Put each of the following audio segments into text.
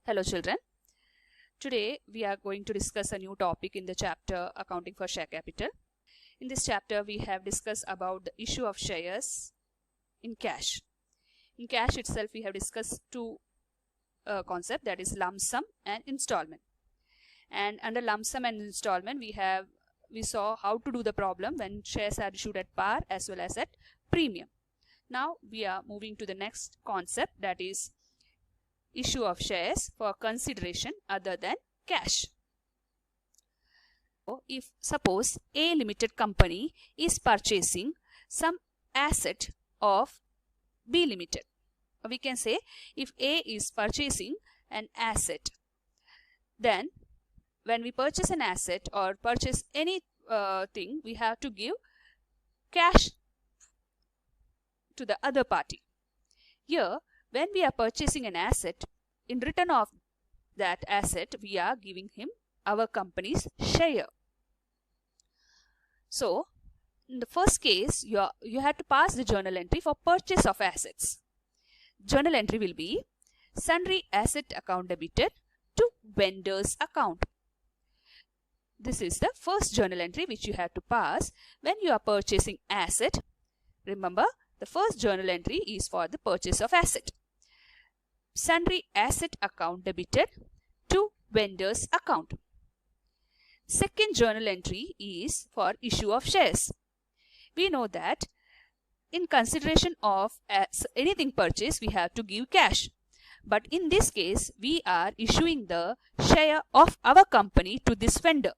Hello children. Today we are going to discuss a new topic in the chapter Accounting for Share Capital. In this chapter we have discussed about the issue of shares in cash. In cash itself we have discussed two concepts, that is lump sum and installment. And under lump sum and installment we saw how to do the problem when shares are issued at par as well as at premium. Now we are moving to the next concept, that is issue of shares for consideration other than cash. So if suppose A limited company is purchasing some asset of B limited, we can say if A is purchasing an asset, then when we purchase an asset or purchase any thing, we have to give cash to the other party. Here, when we are purchasing an asset, in return of that asset, we are giving him our company's share. So, in the first case, you have to pass the journal entry for purchase of assets. Journal entry will be sundry asset account debited to vendor's account. This is the first journal entry which you have to pass when you are purchasing asset. Remember, the first journal entry is for the purchase of asset. Sundry asset account debited to vendor's account. Second journal entry is for issue of shares. We know that in consideration of anything purchased, we have to give cash. But in this case, we are issuing the share of our company to this vendor.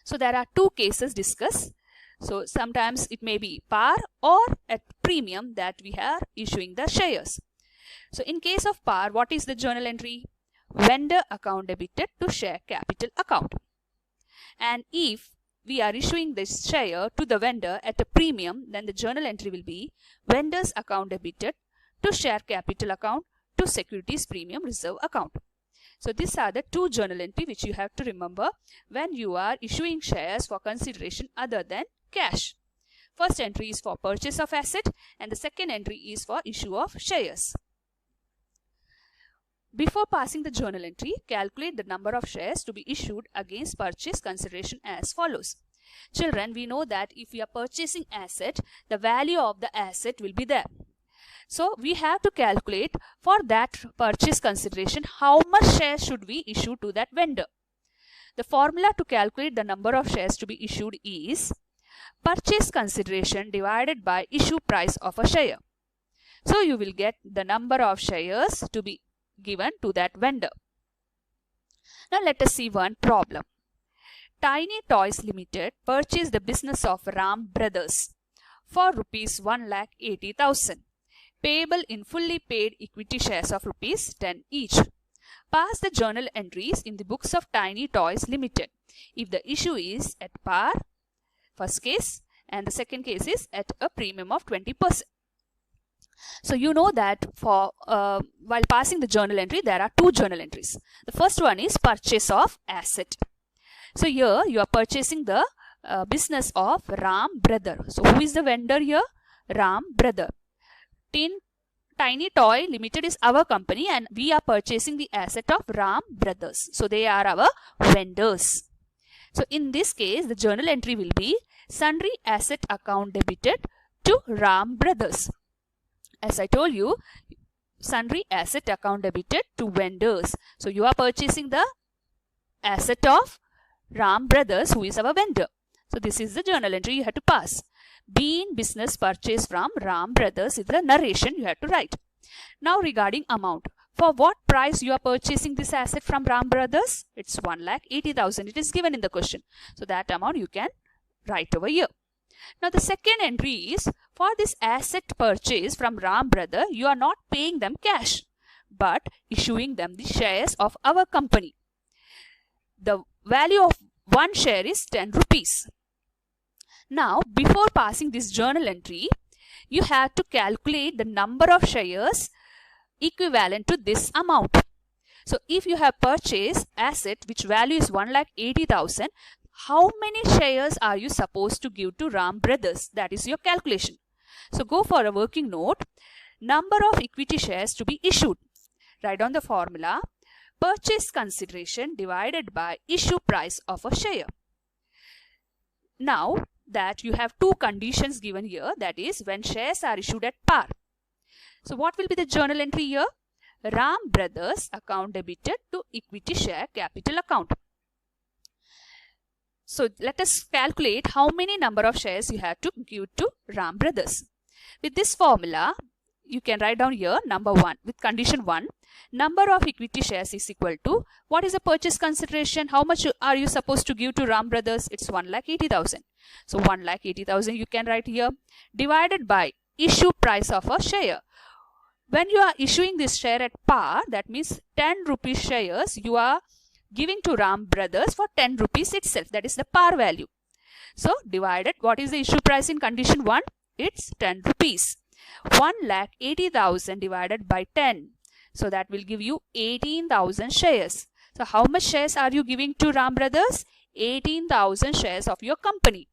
So there are two cases discussed. So sometimes it may be par or at premium that we are issuing the shares. So in case of par, what is the journal entry? Vendor account debited to share capital account. And if we are issuing this share to the vendor at a premium, then the journal entry will be vendor's account debited to share capital account to securities premium reserve account. So these are the two journal entry which you have to remember when you are issuing shares for consideration other than cash. First entry is for purchase of asset and the second entry is for issue of shares. Before passing the journal entry, calculate the number of shares to be issued against purchase consideration as follows. Children, we know that if we are purchasing asset, the value of the asset will be there. So we have to calculate for that purchase consideration how much shares should we issue to that vendor. The formula to calculate the number of shares to be issued is purchase consideration divided by issue price of a share. So you will get the number of shares to be given to that vendor. Now let us see one problem. Tiny Toys Limited purchased the business of Ram Brothers for rupees 1,80,000, payable in fully paid equity shares of rupees 10 each. Pass the journal entries in the books of Tiny Toys Limited if the issue is at par, first case, and the second case is at a premium of 20%. So you know that for while passing the journal entry, there are two journal entries. The first one is purchase of asset. So here you are purchasing the business of Ram Brother. So who is the vendor here? Ram Brother. Tiny Toy Limited is our company and we are purchasing the asset of Ram Brothers. So they are our vendors. So in this case, the journal entry will be sundry asset account debited to Ram Brothers. As I told you, sundry asset account debited to vendors. So you are purchasing the asset of Ram Brothers, who is our vendor. So this is the journal entry you have to pass. B in business purchase from Ram Brothers is the narration you have to write. Now regarding amount. For what price you are purchasing this asset from Ram Brothers? It's 1,80,000. It is given in the question. So that amount you can write over here. Now the second entry is for this asset purchase from Ram Brother, you are not paying them cash but issuing them the shares of our company. The value of one share is 10 rupees. Now before passing this journal entry, you have to calculate the number of shares equivalent to this amount. So if you have purchased asset which value is 1,80,000, how many shares are you supposed to give to Ram Brothers? That is your calculation. So go for a working note. Number of equity shares to be issued. Write down the formula. purchase consideration divided by issue price of a share. Now that you have two conditions given here, that is when shares are issued at par. So what will be the journal entry here? Ram Brothers account debited to equity share capital account. So let us calculate how many number of shares you have to give to Ram Brothers. With this formula, you can write down here number 1 with condition 1. Number of equity shares is equal to, what is the purchase consideration? How much are you supposed to give to Ram Brothers? It's 1,80,000. So 1,80,000 you can write here, divided by issue price of a share. When you are issuing this share at par, that means 10 rupees shares you are giving to Ram Brothers for 10 rupees itself. That is the par value. So divided, what is the issue price in condition 1? It's 10 rupees. 1,80,000 divided by 10. So that will give you 18,000 shares. So how much shares are you giving to Ram Brothers? 18,000 shares of your company.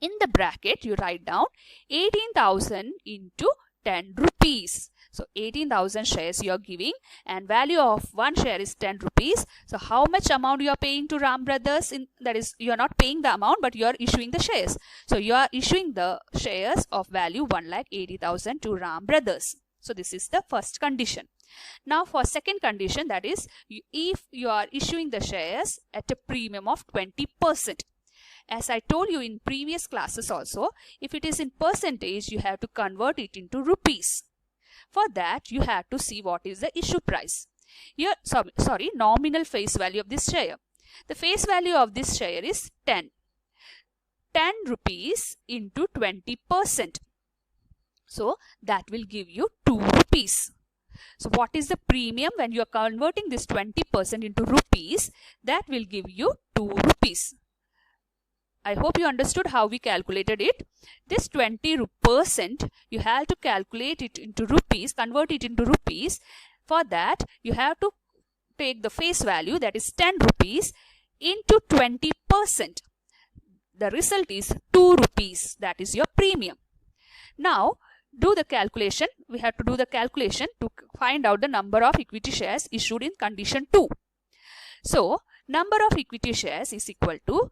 In the bracket, you write down 18,000 into 10 rupees. So 18,000 shares you are giving and value of one share is 10 rupees. So how much amount you are paying to Ram Brothers? That is, you are not paying the amount, but you are issuing the shares. So you are issuing the shares of value 1,80,000 to Ram Brothers. So this is the first condition. Now for second condition, that is if you are issuing the shares at a premium of 20%. As I told you in previous classes also, if it is in percentage, you have to convert it into rupees. For that, you have to see what is the issue price. Here, nominal face value of this share. The face value of this share is 10. 10 rupees into 20%. So that will give you 2 rupees. So what is the premium when you are converting this 20% into rupees? That will give you 2 rupees. I hope you understood how we calculated it. This 20% you have to calculate it into rupees, convert it into rupees. For that you have to take the face value, that is 10 rupees, into 20%. The result is 2 rupees. That is your premium. Now do the calculation. We have to do the calculation to find out the number of equity shares issued in condition 2. So number of equity shares is equal to,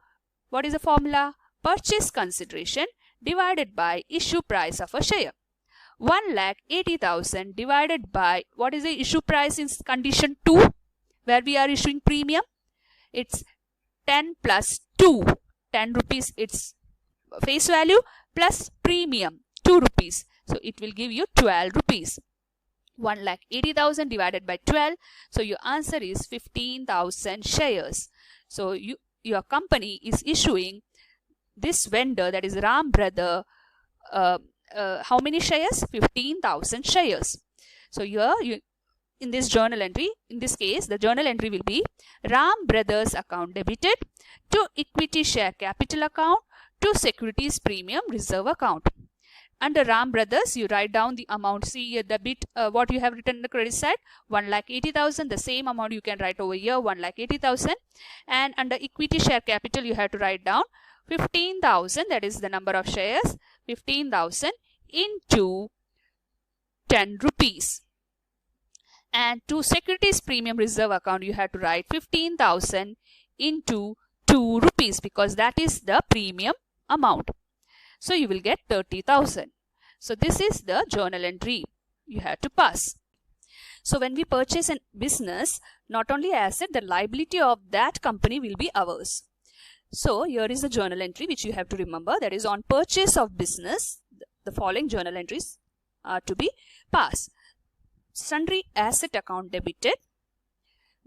what is the formula? Purchase consideration divided by issue price of a share. 1,80,000 divided by, what is the issue price in condition 2 where we are issuing premium? It's 10 plus 2. 10 rupees its face value plus premium 2 rupees. So it will give you 12 rupees. 1,80,000 divided by 12. So your answer is 15,000 shares. So your company is issuing this vendor, that is Ram Brother, how many shares? 15,000 shares. So here in this journal entry, in this case the journal entry will be Ram Brothers account debited to equity share capital account to securities premium reserve account. Under Ram Brothers, you write down the amount. See here, debit, what you have written on the credit side, 1,80,000. The same amount you can write over here, 1,80,000. And under equity share capital, you have to write down 15,000. That is the number of shares, 15,000 into 10 rupees. And to securities premium reserve account, you have to write 15,000 into 2 rupees because that is the premium amount. So you will get 30,000. So this is the journal entry you have to pass. So when we purchase a business, not only asset, the liability of that company will be ours. So here is the journal entry which you have to remember. That is, on purchase of business, the following journal entries are to be passed. Sundry asset account debited,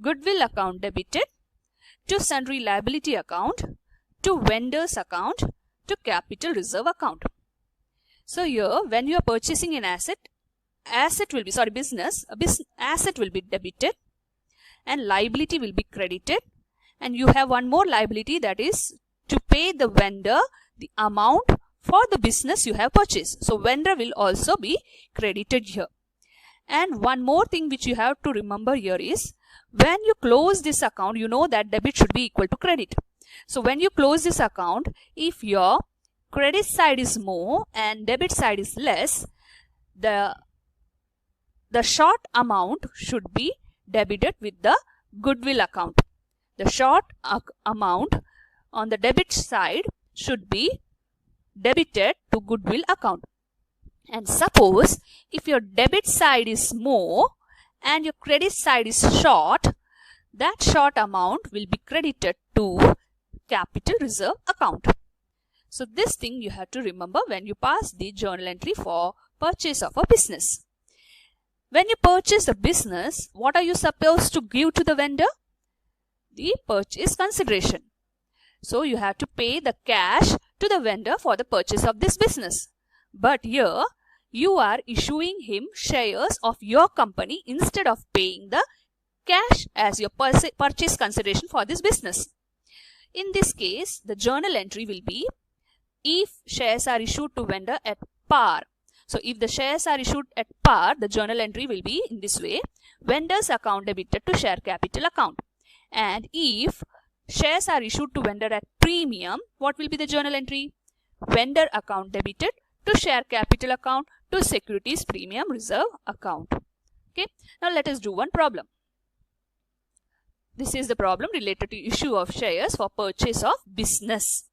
goodwill account debited, to sundry liability account, to vendors account, to capital reserve account. So here when you are purchasing an asset will be, asset will be debited and liability will be credited, and you have one more liability, that is to pay the vendor the amount for the business you have purchased. So vendor will also be credited here. And one more thing which you have to remember here is, when you close this account, you know that debit should be equal to credit. So when you close this account, if your credit side is more and debit side is less, the short amount should be debited with the goodwill account. The short amount on the debit side should be debited to goodwill account. And suppose if your debit side is more and your credit side is short, that short amount will be credited to capital reserve account. So this thing you have to remember when you pass the journal entry for purchase of a business. When you purchase a business, what are you supposed to give to the vendor? The purchase consideration. So you have to pay the cash to the vendor for the purchase of this business. But here you are issuing him shares of your company instead of paying the cash as your purchase consideration for this business. In this case, the journal entry will be if shares are issued to vendor at par. So if the shares are issued at par, the journal entry will be in this way: vendor's account debited to share capital account. And if shares are issued to vendor at premium, what will be the journal entry? Vendor account debited to share capital account to securities premium reserve account. Okay. Now let us do one problem. This is the problem related to issue of shares for purchase of business.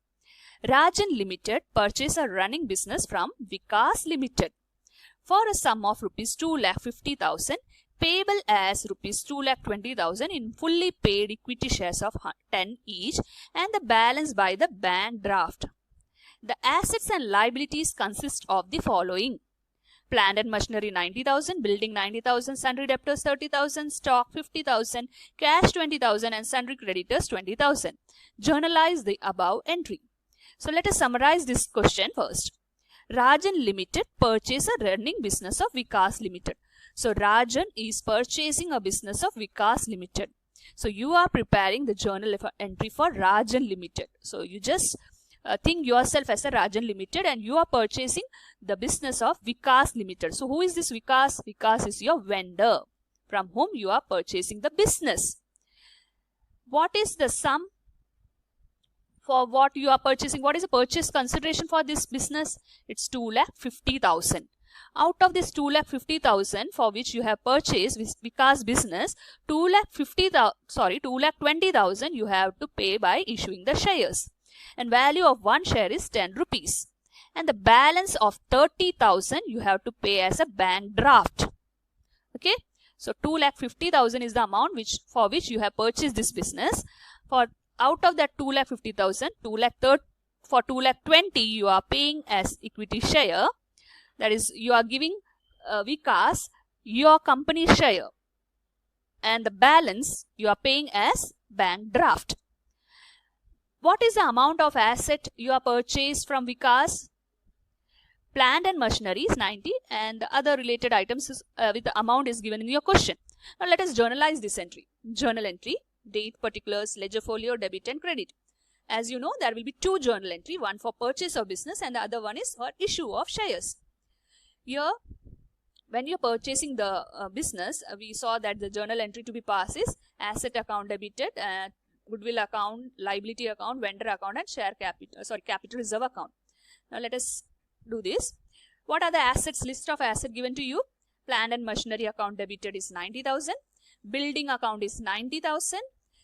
Rajan Limited purchased a running business from Vikas Limited for a sum of rupees 2,50,000 payable as rupees 2,20,000 in fully paid equity shares of 10 each and the balance by the bank draft. The assets and liabilities consist of the following: plant and machinery 90,000, building 90,000, sundry debtors 30,000, stock 50,000, cash 20,000 and sundry creditors 20,000. Journalize the above entry. So let us summarize this question first. Rajan Limited purchased a running business of Vikas Limited. So Rajan is purchasing a business of Vikas Limited. So you are preparing the journal entry for Rajan Limited. So you just think yourself as a Rajan Limited and you are purchasing the business of Vikas Limited. So who is this Vikas? Vikas is your vendor from whom you are purchasing the business. What is the sum for what you are purchasing? What is the purchase consideration for this business? It's 2,50,000. Out of this 2,50,000 for which you have purchased Vikas business, 2,20,000 you have to pay by issuing the shares. And value of one share is 10 rupees. And the balance of 30,000 you have to pay as a bank draft. Okay. So 2,50,000 is the amount for which you have purchased this business. Out of that 2,50,000, for 2,20,000 you are paying as equity share. That is, you are giving Vikas your company share. And the balance you are paying as bank draft. What is the amount of asset you are purchased from Vikas? Plant and machinery is 90 and the other related items with the amount is given in your question. Now let us journalize this entry. Journal entry, date, particulars, ledger folio, debit and credit. As you know, there will be two journal entry, one for purchase of business and the other one is for issue of shares. Here, when you are purchasing the business, we saw that the journal entry to be passed is asset account debited, goodwill account, liability account, vendor account and capital reserve account. Now let us do this. What are the assets? List of assets given to you. Plant and machinery account debited is 90,000. Building account is 90,000.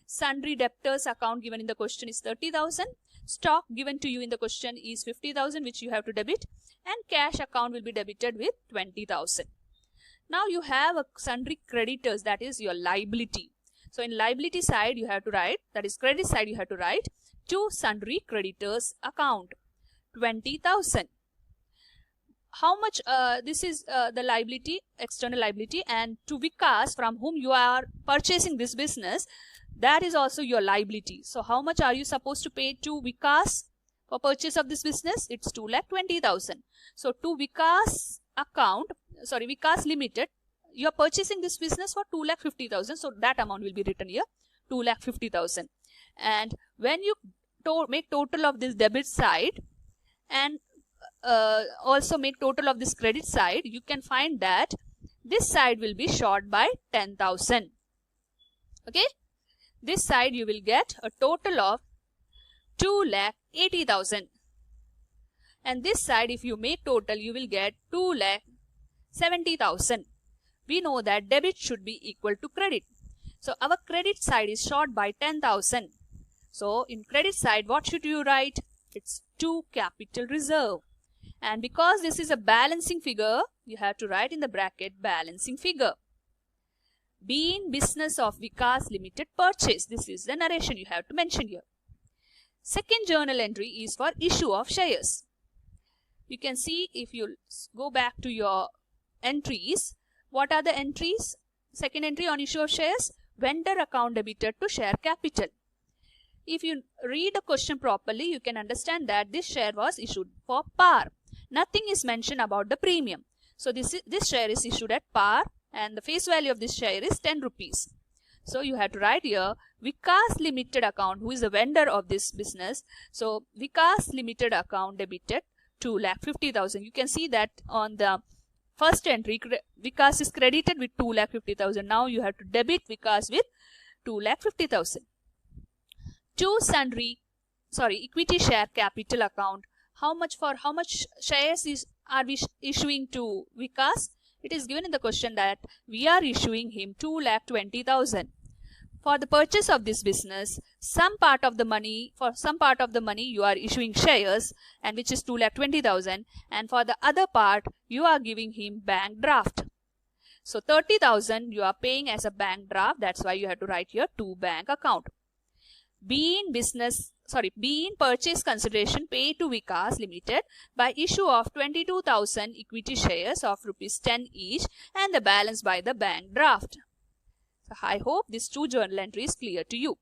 Sundry debtors account given in the question is 30,000. Stock given to you in the question is 50,000 which you have to debit. And cash account will be debited with 20,000. Now you have a sundry creditors, that is your liability. So in liability side you have to write, that is credit side you have to write, to sundry creditors account 20,000. How much this is the liability, external liability, and to Vikas from whom you are purchasing this business, that is also your liability. So how much are you supposed to pay to Vikas for purchase of this business? It's 2,20,000. So to Vikas account, Vikas Limited, you are purchasing this business for 2,50,000. So that amount will be written here, 2,50,000. And when you make total of this debit side and also make total of this credit side, you can find that this side will be short by 10,000. Okay. This side you will get a total of 2,80,000. And this side if you make total you will get 2,70,000. We know that debit should be equal to credit. So our credit side is short by 10,000. So in credit side, what should you write? It's to capital reserve. And because this is a balancing figure, you have to write in the bracket balancing figure. Be in business of Vikas Limited purchase. This is the narration you have to mention here. Second journal entry is for issue of shares. You can see if you go back to your entries, what are the entries? Second entry on issue of shares, vendor account debited to share capital. If you read the question properly, you can understand that this share was issued for par. Nothing is mentioned about the premium. So this share is issued at par and the face value of this share is 10 rupees. So you have to write here Vikas Limited account, who is the vendor of this business. So Vikas Limited account debited 2,50,000. You can see that on the first entry, Vikas is credited with 2,50,000. Now you have to debit Vikas with 2,50,000. To sundry, equity share capital account. How much shares are we issuing to Vikas? It is given in the question that we are issuing him 2,20,000. For the purchase of this business, for some part of the money you are issuing shares, and which is 2,20,000, and for the other part you are giving him bank draft. So 30,000 you are paying as a bank draft. That's why you have to write here to bank account. Be in purchase consideration paid to Vikas Limited by issue of 22,000 equity shares of ₹10 each and the balance by the bank draft. So I hope this two journal entry is clear to you.